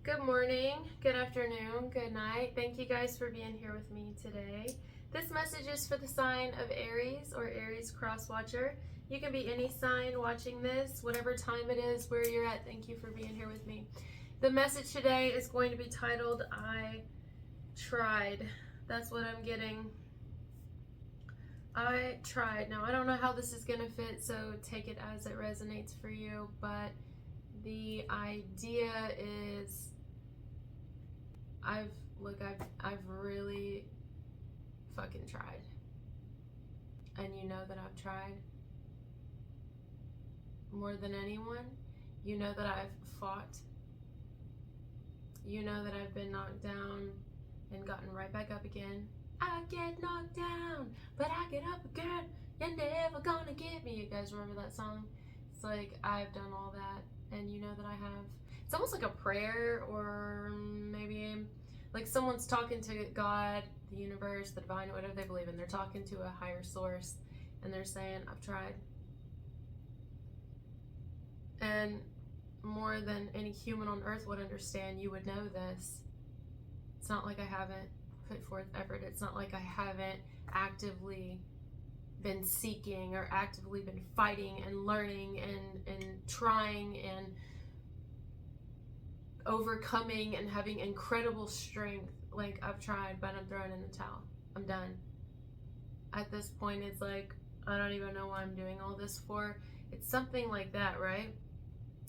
Good morning, good afternoon, good night. Thank you guys for being here with me today. This message is for the sign of Aries or Aries cross watcher. You can be any sign watching this, whatever time it is, where you're at. Thank you for being here with me. The message today is going to be titled, I tried. That's what I'm getting. I tried. Now, I don't know how this is going to fit, so take it as it resonates for you, but the idea is I've really fucking tried. And you know that I've tried more than anyone. You know that I've fought. You know that I've been knocked down and gotten right back up again. I get knocked down, but I get up again. You're never gonna get me. You guys remember that song? It's like I've done all that, and you know that I have. It's almost like a prayer, or maybe like someone's talking to God, the universe, the divine, whatever they believe in. They're talking to a higher source, and they're saying, I've tried. And more than any human on earth would understand, you would know this. It's not like I haven't put forth effort. It's not like I haven't actively been seeking or actively been fighting and learning and trying and overcoming and having incredible strength. Like, I've tried, but I'm throwing in the towel. I'm done. At this point, it's like, I don't even know why I'm doing all this for. It's something like that, right?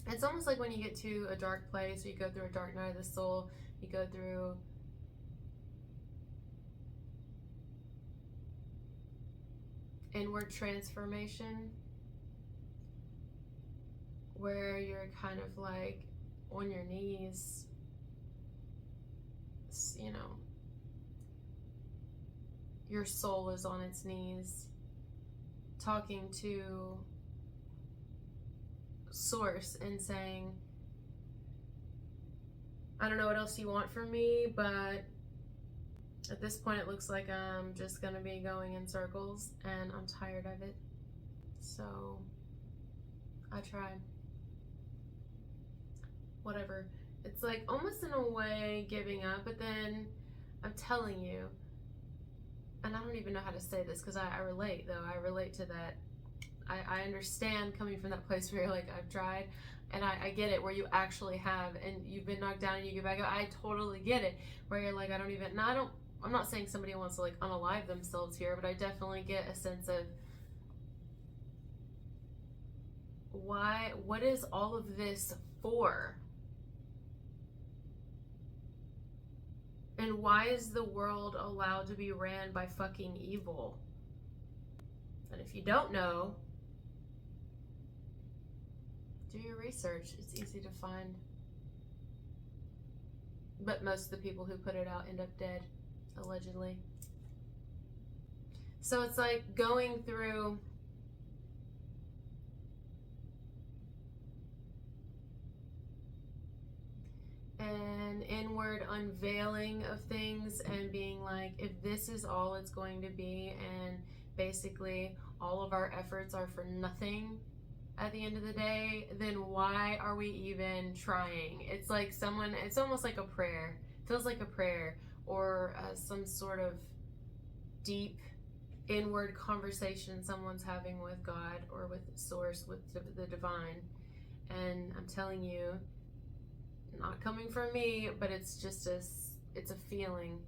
It's almost like when you get to a dark place, or you go through a dark night of the soul, you go through inward transformation, where you're kind of like on your knees, you know, your soul is on its knees talking to source and saying, I don't know what else you want from me, but at this point it looks like I'm just gonna be going in circles and I'm tired of it. So I tried. Whatever. It's like almost in a way giving up, but then I'm telling you, and I don't even know how to say this because I relate though. I relate to that. I understand coming from that place where you're like, I've tried, and I get it, where you actually have, and you've been knocked down and you get back up. I totally get it, where you're like, I'm not saying somebody wants to like unalive themselves here, but I definitely get a sense of what is all of this for? And why is the world allowed to be ran by fucking evil? And if you don't know, do your research. It's easy to find. But most of the people who put it out end up dead, allegedly. So it's like going through an inward unveiling of things and being like, if this is all it's going to be, and basically all of our efforts are for nothing at the end of the day, then why are we even trying? It's like it's almost like a prayer. It feels like a prayer, or some sort of deep inward conversation someone's having with God or with source, with the divine. And I'm telling you, not coming from me, but it's just it's a feeling,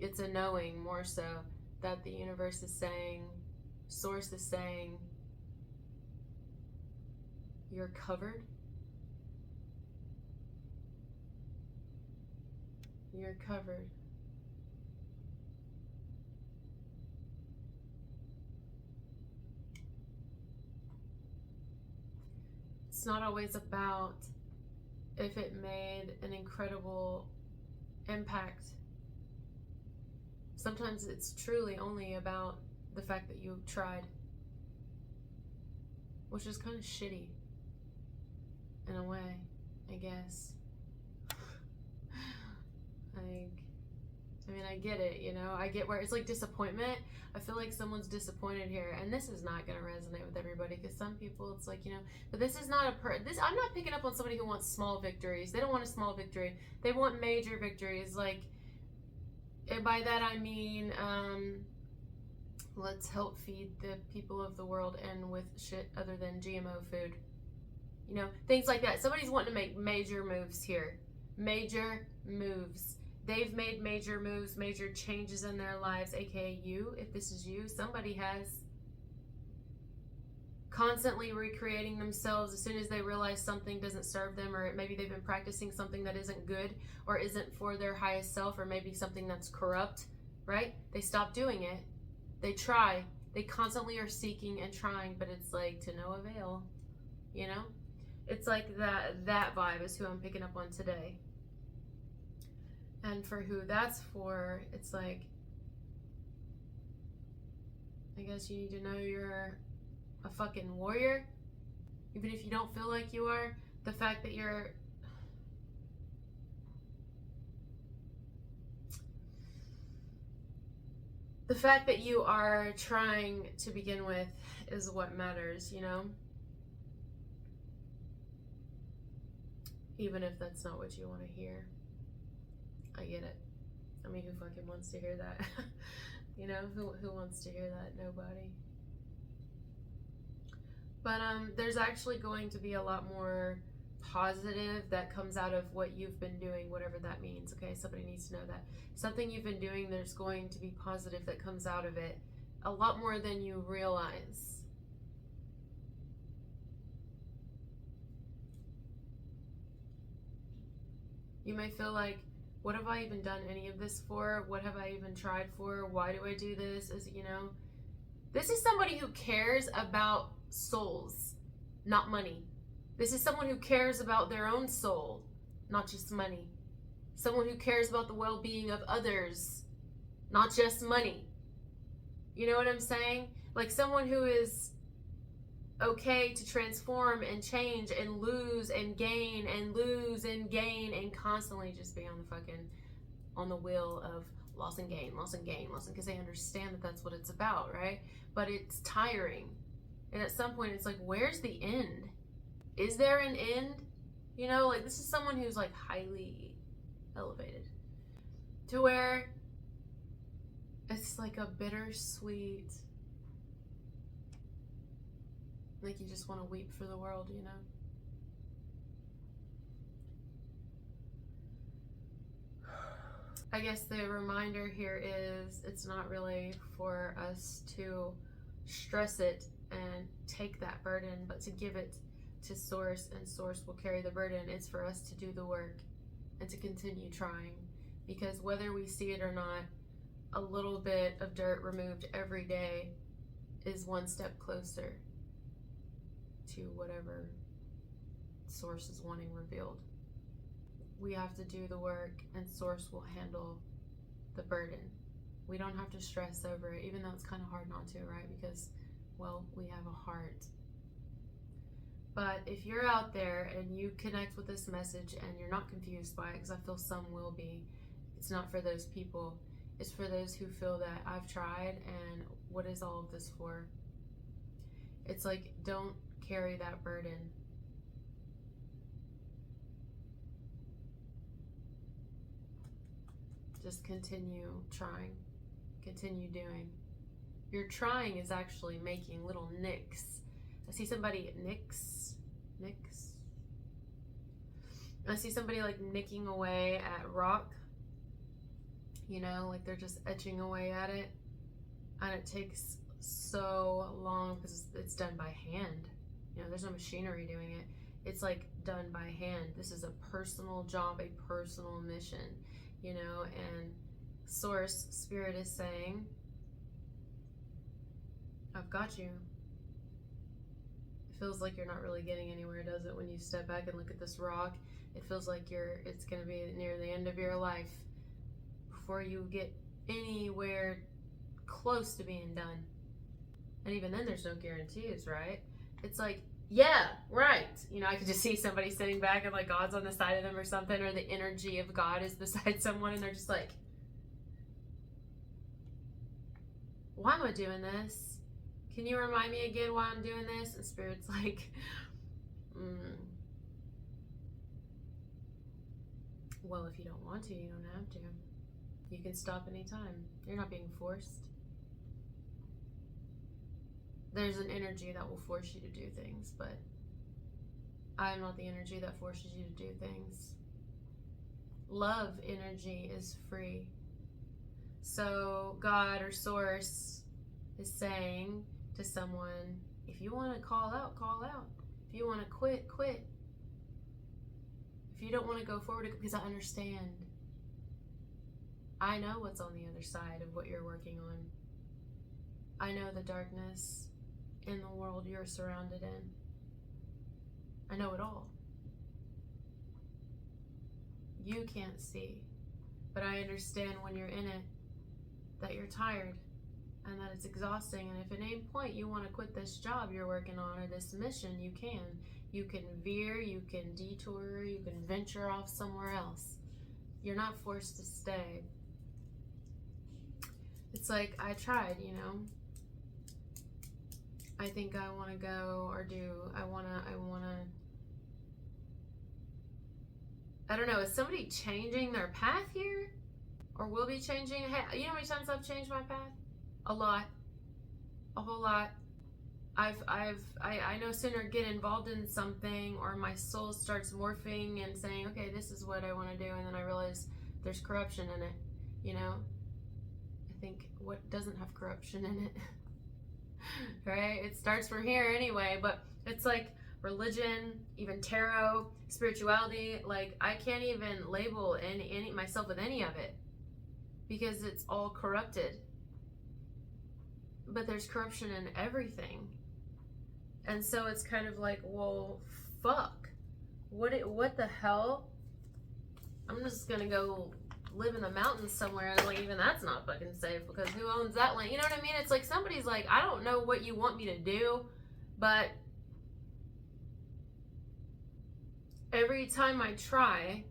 it's a knowing more so, that the universe is saying, source is saying, you're covered. You're covered. It's not always about if it made an incredible impact. Sometimes it's truly only about the fact that you tried, which is kind of shitty in a way, I guess. I I get it, you know. I get where it's like disappointment. I feel like someone's disappointed here, and this is not going to resonate with everybody, because some people, it's like, you know, but this is not this. I'm not picking up on somebody who wants small victories. They don't want a small victory. They want major victories. Like, and by that I mean, let's help feed the people of the world, and with shit other than GMO food. You know, things like that. Somebody's wanting to make major moves here. Major moves. They've made major moves, major changes in their lives, aka you. If this is you, somebody has. Constantly recreating themselves as soon as they realize something doesn't serve them, or maybe they've been practicing something that isn't good or isn't for their highest self, or maybe something that's corrupt, right? They stop doing it. They try. They constantly are seeking and trying, but it's like to no avail, you know? It's like that vibe is who I'm picking up on today. And for who that's for, it's like, I guess you need to know you're a fucking warrior. Even if you don't feel like you are, the fact that you're you are trying to begin with is what matters, you know? Even if that's not what you want to hear. I get it. I mean, who fucking wants to hear that? You know, who wants to hear that? Nobody. But there's actually going to be a lot more positive that comes out of what you've been doing, whatever that means. Okay, somebody needs to know that. Something you've been doing, there's going to be positive that comes out of it. A lot more than you realize. You may feel like, what have I even done any of this for? What have I even tried for? Why do I do this? Is, you know, this is somebody who cares about souls, not money. This is someone who cares about their own soul, not just money. Someone who cares about the well-being of others, not just money. You know what I'm saying? Like someone who is okay to transform and change and lose and gain and lose and gain, and constantly just be on the wheel of loss and gain, because they understand that that's what it's about, right? But it's tiring. And at some point it's like, where's the end? Is there an end? You know, like this is someone who's like highly elevated to where it's like a bittersweet, like you just want to weep for the world, you know? I guess the reminder here is it's not really for us to stress it and take that burden, but to give it to Source, and Source will carry the burden. It's for us to do the work and to continue trying, because whether we see it or not, a little bit of dirt removed every day is one step closer to whatever Source is wanting revealed. We have to do the work, and Source will handle the burden. We don't have to stress over it, even though it's kind of hard not to, right? Because, well, we have a heart. But if you're out there and you connect with this message and you're not confused by it, because I feel some will be, it's not for those people. It's for those who feel that I've tried, and what is all of this for? It's like, don't carry that burden. Just continue trying, continue doing. Your trying is actually making little nicks. I see somebody nicks. I see somebody like nicking away at rock, you know, like they're just etching away at it, and it takes so long because it's done by hand. You know, there's no machinery doing it. It's like done by hand. This is a personal job, a personal mission, you know, and Source, Spirit is saying, I've got you. It feels like you're not really getting anywhere, does it? When you step back and look at this rock, it feels like it's going to be near the end of your life before you get anywhere close to being done. And even then, there's no guarantees, right? It's like, yeah, right. You know, I could just see somebody sitting back and like God's on the side of them or something, or the energy of God is beside someone, and they're just like, why am I doing this? Can you remind me again why I'm doing this? And Spirit's like, well, if you don't want to, you don't have to. You can stop anytime. You're not being forced. There's an energy that will force you to do things, but I'm not the energy that forces you to do things. Love energy is free. So God or Source is saying to someone, if you want to call out, call out. If you want to quit, quit. If you don't want to go forward, because I understand. I know what's on the other side of what you're working on. I know the darkness in the world you're surrounded in. I know it all. You can't see, but I understand when you're in it that you're tired and that it's exhausting. And if at any point you want to quit this job you're working on or this mission, you can. You can veer, you can detour, you can venture off somewhere else. You're not forced to stay. It's like, I tried, you know. I think I want to go or do, I want to, I don't know, is somebody changing their path here? Or will be changing? Hey, you know how many times I've changed my path? A lot. A whole lot. I no sooner get involved in something or my soul starts morphing and saying, okay, this is what I want to do, and then I realize there's corruption in it, you know? I think what doesn't have corruption in it, right? It starts from here anyway, but it's like religion, even tarot, spirituality, like I can't even label any myself with any of it because it's all corrupted. But there's corruption in everything. And so it's kind of like, well, fuck. What the hell? I'm just gonna go live in the mountains somewhere, and like even that's not fucking safe because who owns that land? You know what I mean? It's like somebody's like, I don't know what you want me to do, but every time I try,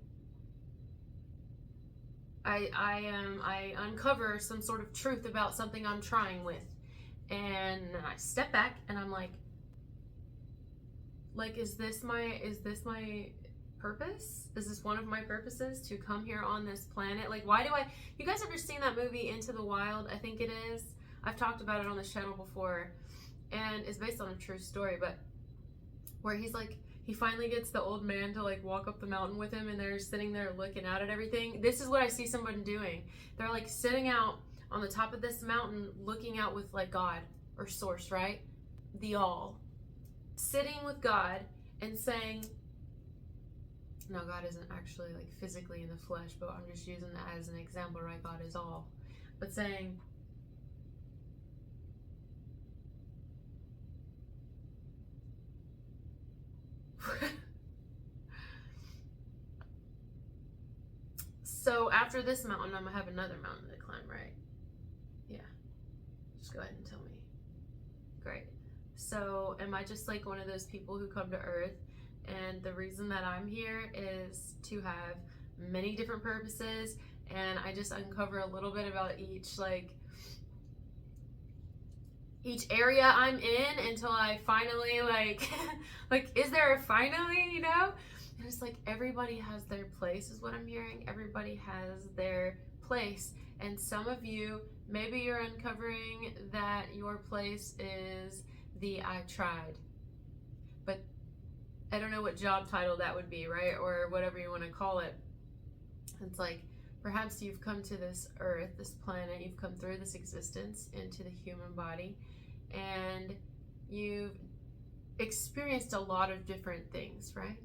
I uncover some sort of truth about something I'm trying with. And I step back and I'm like, is this my purpose? Is this one of my purposes to come here on this planet? Like, why do you guys ever seen that movie Into the Wild? I think it is. I've talked about it on this channel before, and it's based on a true story, but where he's like, he finally gets the old man to like walk up the mountain with him, and they're sitting there looking out at everything. This is what I see someone doing. They're like sitting out on the top of this mountain looking out with like God or Source, right? The all. Sitting with God and saying, no, God isn't actually like physically in the flesh, but I'm just using that as an example, right? God is all. But saying, so after this mountain, I'm gonna have another mountain to climb, right? Yeah. Just go ahead and tell me. Great. So am I just like one of those people who come to Earth, and the reason that I'm here is to have many different purposes, and I just uncover a little bit about each area I'm in until I finally like is there a finally, you know? And it's like everybody has their place is what I'm hearing. Everybody has their place, and some of you, maybe you're uncovering that your place is the I tried. But I don't know what job title that would be, right? Or whatever you want to call it. It's like, perhaps you've come to this earth, this planet, you've come through this existence into the human body, and you've experienced a lot of different things, right?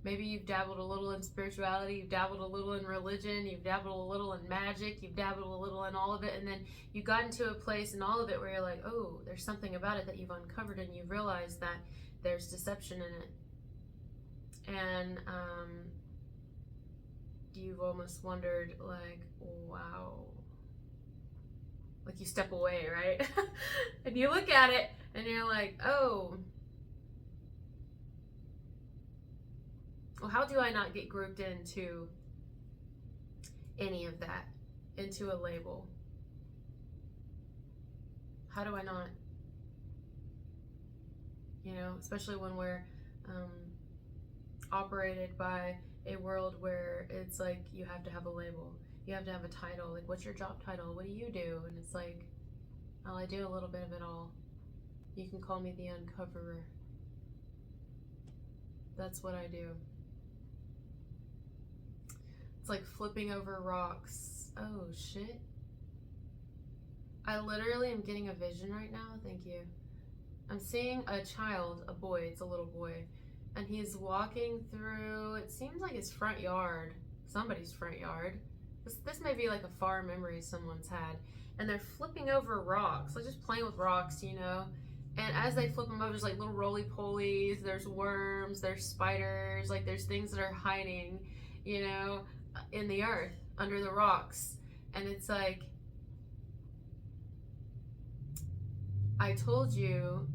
Maybe you've dabbled a little in spirituality, you've dabbled a little in religion, you've dabbled a little in magic, you've dabbled a little in all of it, and then you got into a place in all of it where you're like, oh, there's something about it that you've uncovered, and you've realized that there's deception in it. And you've almost wondered, like, wow. Like you step away, right? And you look at it, and you're like, oh, well, how do I not get grouped into any of that, into a label? How do I not? You know, especially when we're operated by a world where it's like you have to have a label, you have to have a title. Like, what's your job title? What do you do? And it's like, well, I do a little bit of it all. You can call me the uncoverer. That's what I do. It's like flipping over rocks. Oh shit. I literally am getting a vision right now. Thank you. I'm seeing a child, a boy, it's a little boy, and he's walking through, it seems like his front yard, somebody's front yard. This may be like a far memory someone's had. And they're flipping over rocks, like just playing with rocks, you know? And as they flip them over, there's like little roly-polies, there's worms, there's spiders, like there's things that are hiding, you know, in the earth, under the rocks. And it's like, I told you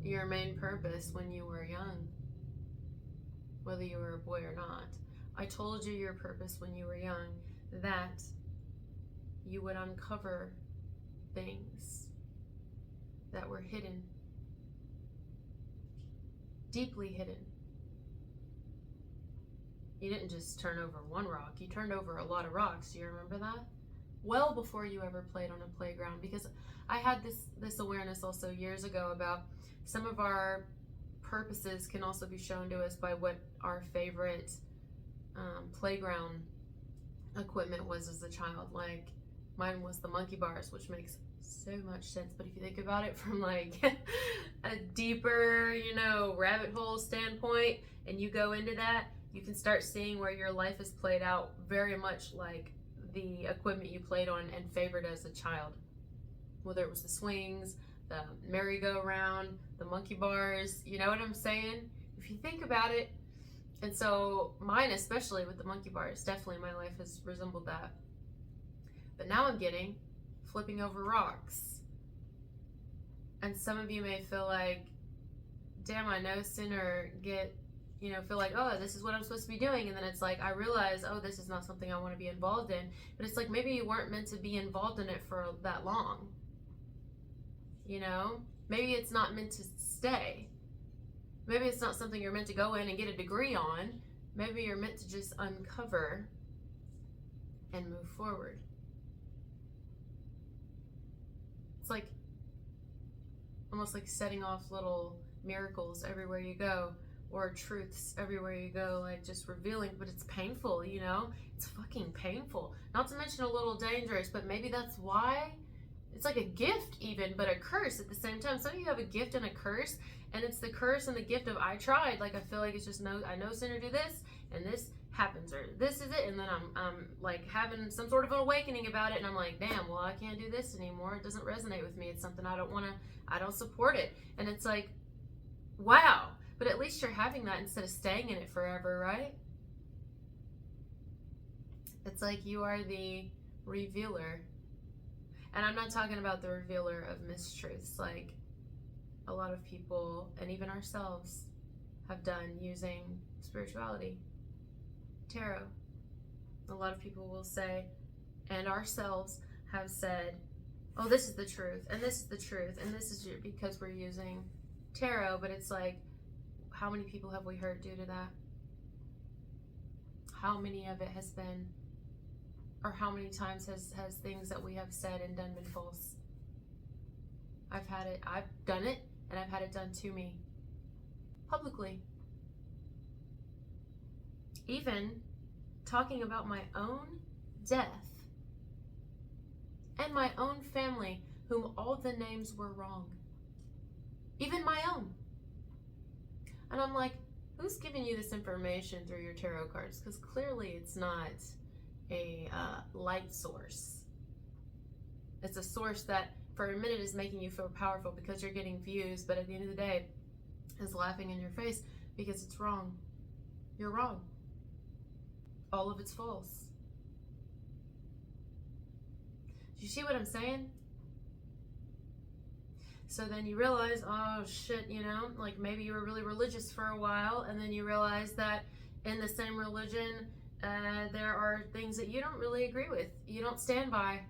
your main purpose when you were young, whether you were a boy or not. I told you your purpose when you were young, that you would uncover things that were hidden, deeply hidden. You didn't just turn over one rock, you turned over a lot of rocks. Do you remember that? Well before you ever played on a playground, because I had this awareness also years ago about some of our purposes can also be shown to us by what our favorite playground equipment was as a child. Like mine was the monkey bars, which makes so much sense. But if you think about it from like a deeper, you know, rabbit hole standpoint, and you go into that, you can start seeing where your life is played out very much like the equipment you played on and favored as a child. Whether it was the swings, the merry-go-round, the monkey bars, you know what I'm saying? If you think about it. And so mine, especially with the monkey bars, definitely my life has resembled that. But now I'm getting flipping over rocks. And some of you may feel like, damn, I no sooner get, you know, feel like, oh, this is what I'm supposed to be doing. And then it's like, I realize, oh, this is not something I want to be involved in. But it's like, maybe you weren't meant to be involved in it for that long. You know, maybe it's not meant to stay. Maybe it's not something you're meant to go in and get a degree on. Maybe you're meant to just uncover and move forward. It's like almost like setting off little miracles everywhere you go, or truths everywhere you go, like just revealing. But it's painful, you know? It's fucking painful. Not to mention a little dangerous, but maybe that's why. It's like a gift even, but a curse at the same time. Some of you have a gift and a curse, and it's the curse and the gift of I tried. Like I feel like it's just I no sooner do this and this happens, or this is it, and then I'm like having some sort of an awakening about it, and I'm like, damn, well I can't do this anymore. It doesn't resonate with me. It's something I don't support it. And it's like, wow, but at least you're having that instead of staying in it forever, right? It's like you are the revealer. And I'm not talking about the revealer of mistruths like a lot of people, and even ourselves, have done using spirituality, tarot. A lot of people will say, and ourselves have said, oh, this is the truth, and this is the truth, and this is because we're using tarot. But it's like, how many people have we hurt due to that? How many of it has been, or how many times has things that we have said and done been false? I've done it, and I've had it done to me. Publicly. Even talking about my own death and my own family, whom all the names were wrong. Even my own. And I'm like, who's giving you this information through your tarot cards? Because clearly it's not a light source. It's a source that for a minute is making you feel powerful because you're getting views, but at the end of the day is laughing in your face because it's wrong. You're wrong. All of it's false. Do you see what I'm saying? So then you realize, oh shit, you know, like maybe you were really religious for a while, and then you realize that in the same religion there are things that you don't really agree with, you don't stand by.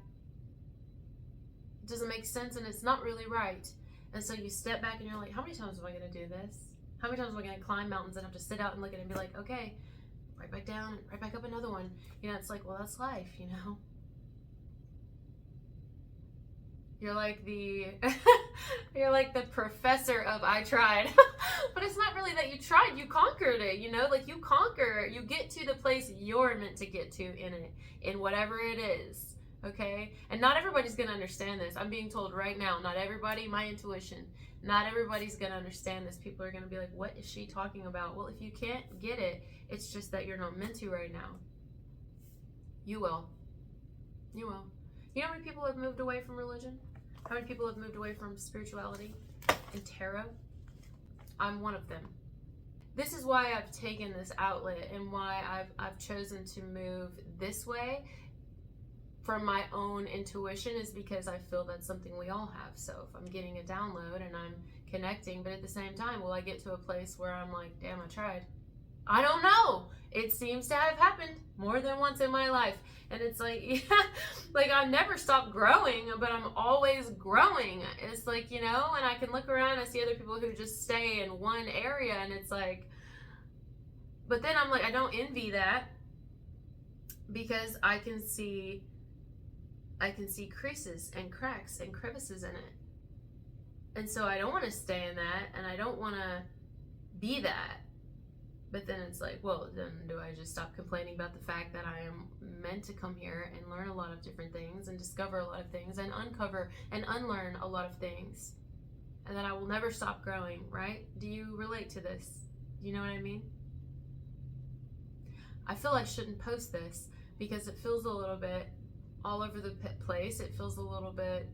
doesn't make sense and it's not really right. And so you step back and you're like, how many times am I going to do this? How many times am I going to climb mountains and have to sit out and look at it and be like, okay, right back down, right back up another one. You know, it's like, well, that's life, you know? You're like the you're like the professor of I tried. But it's not really that you tried, you conquered it, you know? Like you conquer, you get to the place you're meant to get to in it, in whatever it is. Okay? And not everybody's gonna understand this. I'm being told right now, not everybody, my intuition, not everybody's gonna understand this. People are gonna be like, what is she talking about? Well, if you can't get it, it's just that you're not meant to right now. You will. You will. You know how many people have moved away from religion? How many people have moved away from spirituality and tarot? I'm one of them. This is why I've taken this outlet and why I've chosen to move this way from my own intuition, is because I feel that's something we all have. So if I'm getting a download and I'm connecting, but at the same time, will I get to a place where I'm like, damn, I tried? I don't know. It seems to have happened more than once in my life. And it's like, yeah, like I've never stopped growing, but I'm always growing. It's like, you know, and I can look around and see other people who just stay in one area, and it's like, but then I'm like, I don't envy that, because I can see creases and cracks and crevices in it. And so I don't want to stay in that, and I don't want to be that. But then it's like, well, then do I just stop complaining about the fact that I am meant to come here and learn a lot of different things and discover a lot of things and uncover and unlearn a lot of things, and that I will never stop growing, right? Do you relate to this? Do you know what I mean? I feel I shouldn't post this because it feels a little bit all over the place. It feels a little bit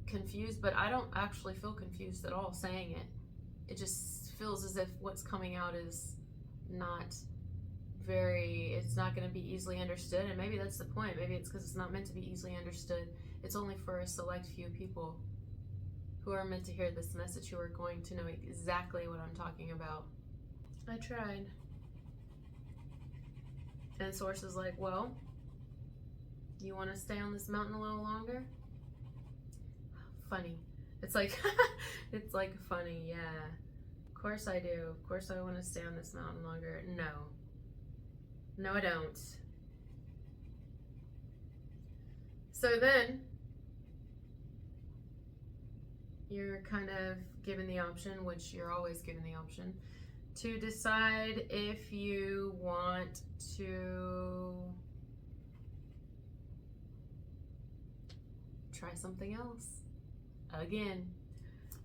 confused, but I don't actually feel confused at all saying it. It just feels as if what's coming out is not it's not going to be easily understood, and maybe that's the point. Maybe it's because it's not meant to be easily understood. It's only for a select few people who are meant to hear this message, who are going to know exactly what I'm talking about. I tried. And Source is like, well, you want to stay on this mountain a little longer? Funny. It's like, it's like funny, yeah. Of course I do. Of course I want to stay on this mountain longer. No. No, I don't. So then, you're kind of given the option, which you're always given the option, to decide if you want to try something else again.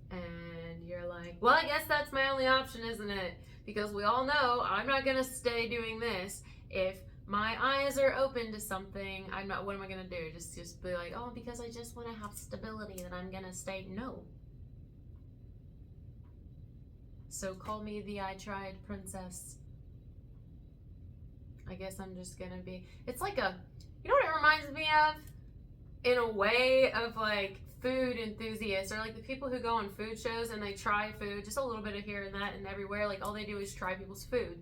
And you're like, well, I guess that's my only option, isn't it? Because we all know I'm not going to stay doing this. If my eyes are open to something, I'm not, what am I going to do? Just be like, oh, because I just want to have stability, then I'm going to stay. No. So call me the I tried princess. I guess I'm just going to be, it's like a, you know what it reminds me of? In a way of like food enthusiasts, or like the people who go on food shows and they try food, just a little bit of here and that and everywhere. Like all they do is try people's food.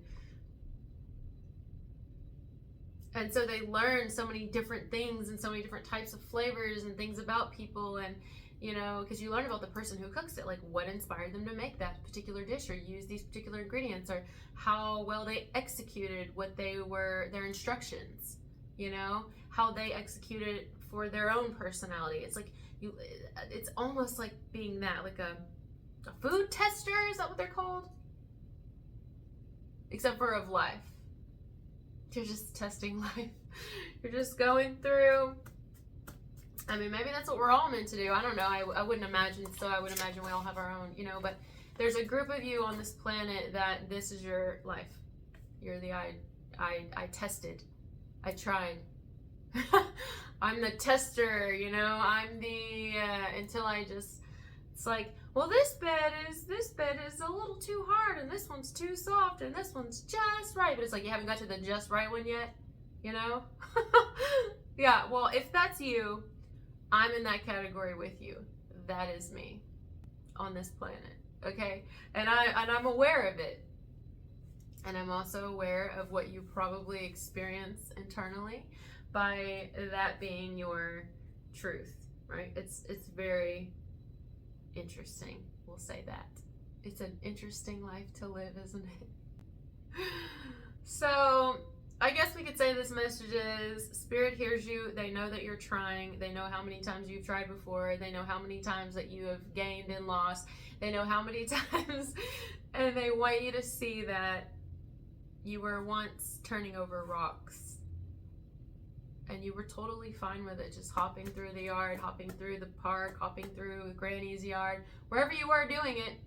And so they learn so many different things and so many different types of flavors and things about people, and you know, because you learn about the person who cooks it, like what inspired them to make that particular dish or use these particular ingredients, or how well they executed what they were, their instructions, you know, how they executed for their own personality. It's like it's almost like being that, like a food tester, is that what they're called? Except for of life. You're just testing life. You're just going through. I mean, maybe that's what we're all meant to do. I don't know. I wouldn't imagine so. I would imagine we all have our own, you know, but there's a group of you on this planet that this is your life. You're the I tested. I tried. I'm the tester, you know. I'm the until I just, it's like, well, this bed is a little too hard, and this one's too soft, and this one's just right. But it's like you haven't got to the just right one yet, you know? Yeah, well, if that's you, I'm in that category with you. That is me on this planet, okay? And I'm aware of it. And I'm also aware of what you probably experience internally by that being your truth, right? It's very interesting. We'll say that. It's an interesting life to live, isn't it? So I guess we could say this message is Spirit hears you. They know that you're trying. They know how many times you've tried before. They know how many times that you have gained and lost. They know how many times, and they want you to see that you were once turning over rocks and you were totally fine with it, just hopping through the yard, hopping through the park, hopping through Granny's yard, wherever you were doing it.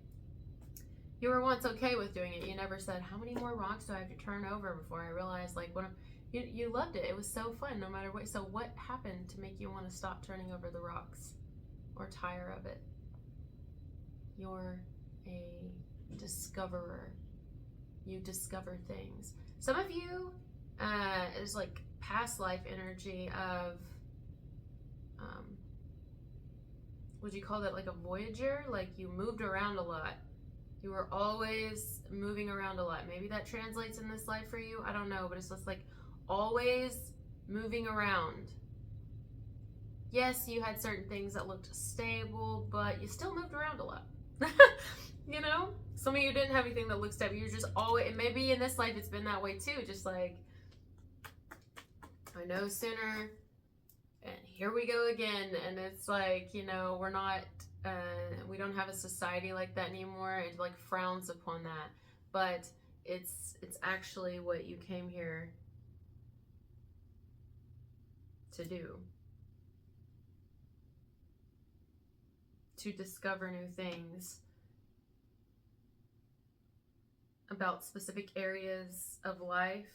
You were once okay with doing it. You never said, how many more rocks do I have to turn over before I realize, like, when you loved it. It was so fun no matter what. So what happened to make you want to stop turning over the rocks or tire of it? You're a discoverer. You discover things. Some of you, is like past life energy of, would you call that like a voyager? Like you moved around a lot. You were always moving around a lot. Maybe that translates in this life for you. I don't know, but it's just like always moving around. Yes, you had certain things that looked stable, but you still moved around a lot. You know? Some of you didn't have anything that looked stable. You were just always, and maybe in this life it's been that way too. Just like, I know sooner, and here we go again. And it's like, you know, we're not, we don't have a society like that anymore. It like frowns upon that, but it's actually what you came here to do, to discover new things about specific areas of life,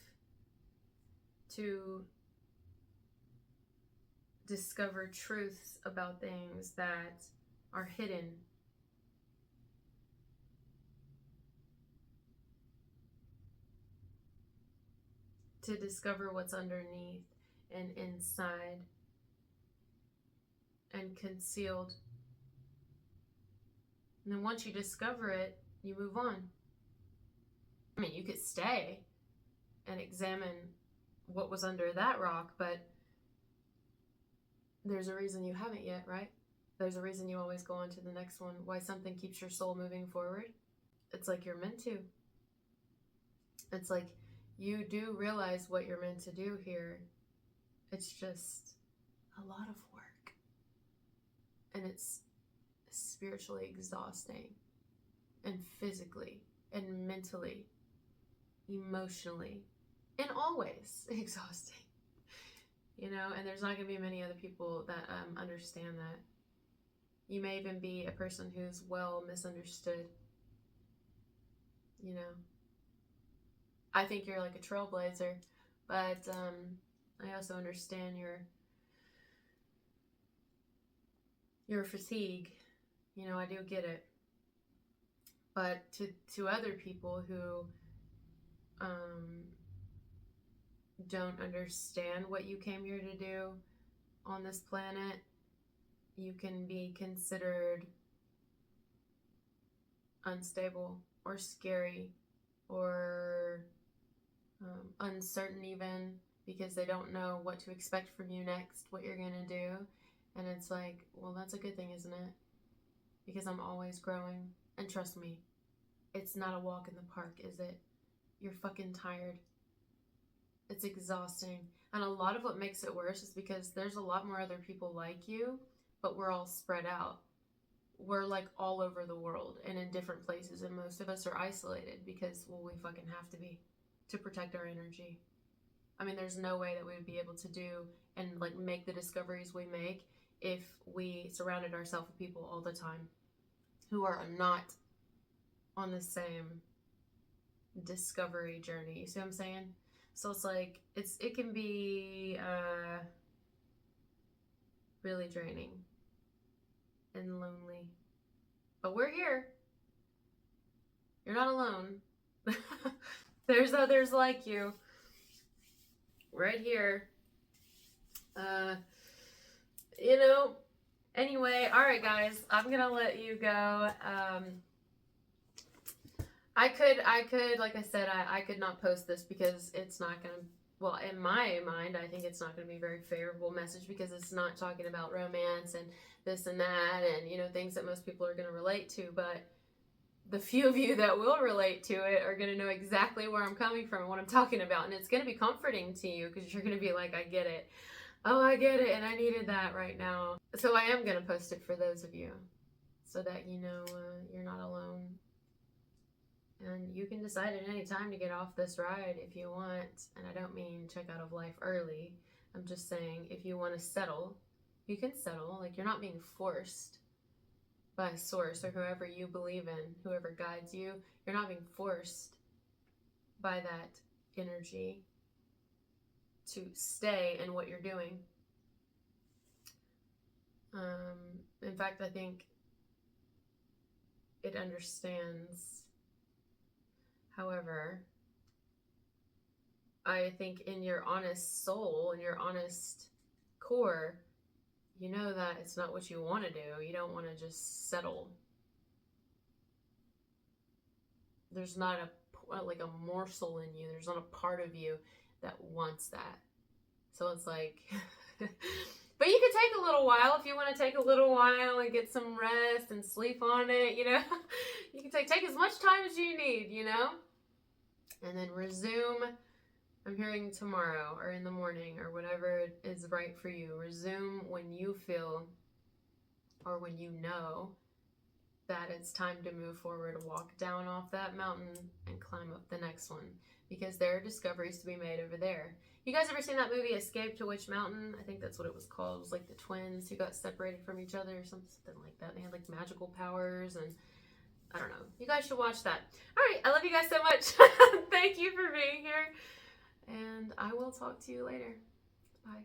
to discover truths about things that are hidden. To discover what's underneath and inside and concealed. And then once you discover it, you move on. I mean, you could stay and examine what was under that rock, but there's a reason you haven't yet, right? There's a reason you always go on to the next one. Why something keeps your soul moving forward. It's like you're meant to. It's like you do realize what you're meant to do here. It's just a lot of work. And it's spiritually exhausting. And physically. And mentally. Emotionally. In all ways exhausting. You know, and there's not going to be many other people that understand that. You may even be a person who's well misunderstood. You know, I think you're like a trailblazer, but I also understand your fatigue. You know, I do get it. But to other people who don't understand what you came here to do on this planet, you can be considered unstable or scary or uncertain even, because they don't know what to expect from you next, what you're gonna do. And it's like, well, that's a good thing, isn't it? Because I'm always growing. And trust me, it's not a walk in the park, is it? You're fucking tired. It's exhausting. And a lot of what makes it worse is because there's a lot more other people like you, but we're all spread out. We're like all over the world and in different places, and most of us are isolated because, well, we fucking have to be to protect our energy. I mean, there's no way that we would be able to do and like make the discoveries we make if we surrounded ourselves with people all the time who are not on the same discovery journey. You see what I'm saying? So it's like, it can be really draining and lonely. But we're here. You're not alone. There's others like you. Right here. You know, anyway, alright guys, I'm gonna let you go. I could, like I said, I could not post this because it's not gonna well, in my mind, I think it's not going to be a very favorable message because it's not talking about romance and this and that and, you know, things that most people are going to relate to. But the few of you that will relate to it are going to know exactly where I'm coming from and what I'm talking about. And it's going to be comforting to you because you're going to be like, I get it. Oh, I get it. And I needed that right now. So I am going to post it for those of you so that you know you're not alone. And you can decide at any time to get off this ride if you want. And I don't mean check out of life early. I'm just saying if you want to settle, you can settle. Like, you're not being forced by source or whoever you believe in, whoever guides you. You're not being forced by that energy to stay in what you're doing. In fact, I think it understands. However, I think in your honest soul, in your honest core, you know that it's not what you want to do. You don't want to just settle. There's not like a morsel in you. There's not a part of you that wants that. So it's like, but you can take a little while if you want to take a little while and get some rest and sleep on it, you know. You can take as much time as you need, you know, and then resume. I'm hearing tomorrow or in the morning or whatever is right for you. Resume when you feel or when you know that it's time to move forward, walk down off that mountain and climb up the next one, because there are discoveries to be made over there. You guys ever seen that movie Escape to Witch Mountain? I think that's what it was called. It was like the twins who got separated from each other or something like that. They had like magical powers and I don't know. You guys should watch that. All right, I love you guys so much. Thank you for being here. And I will talk to you later. Bye.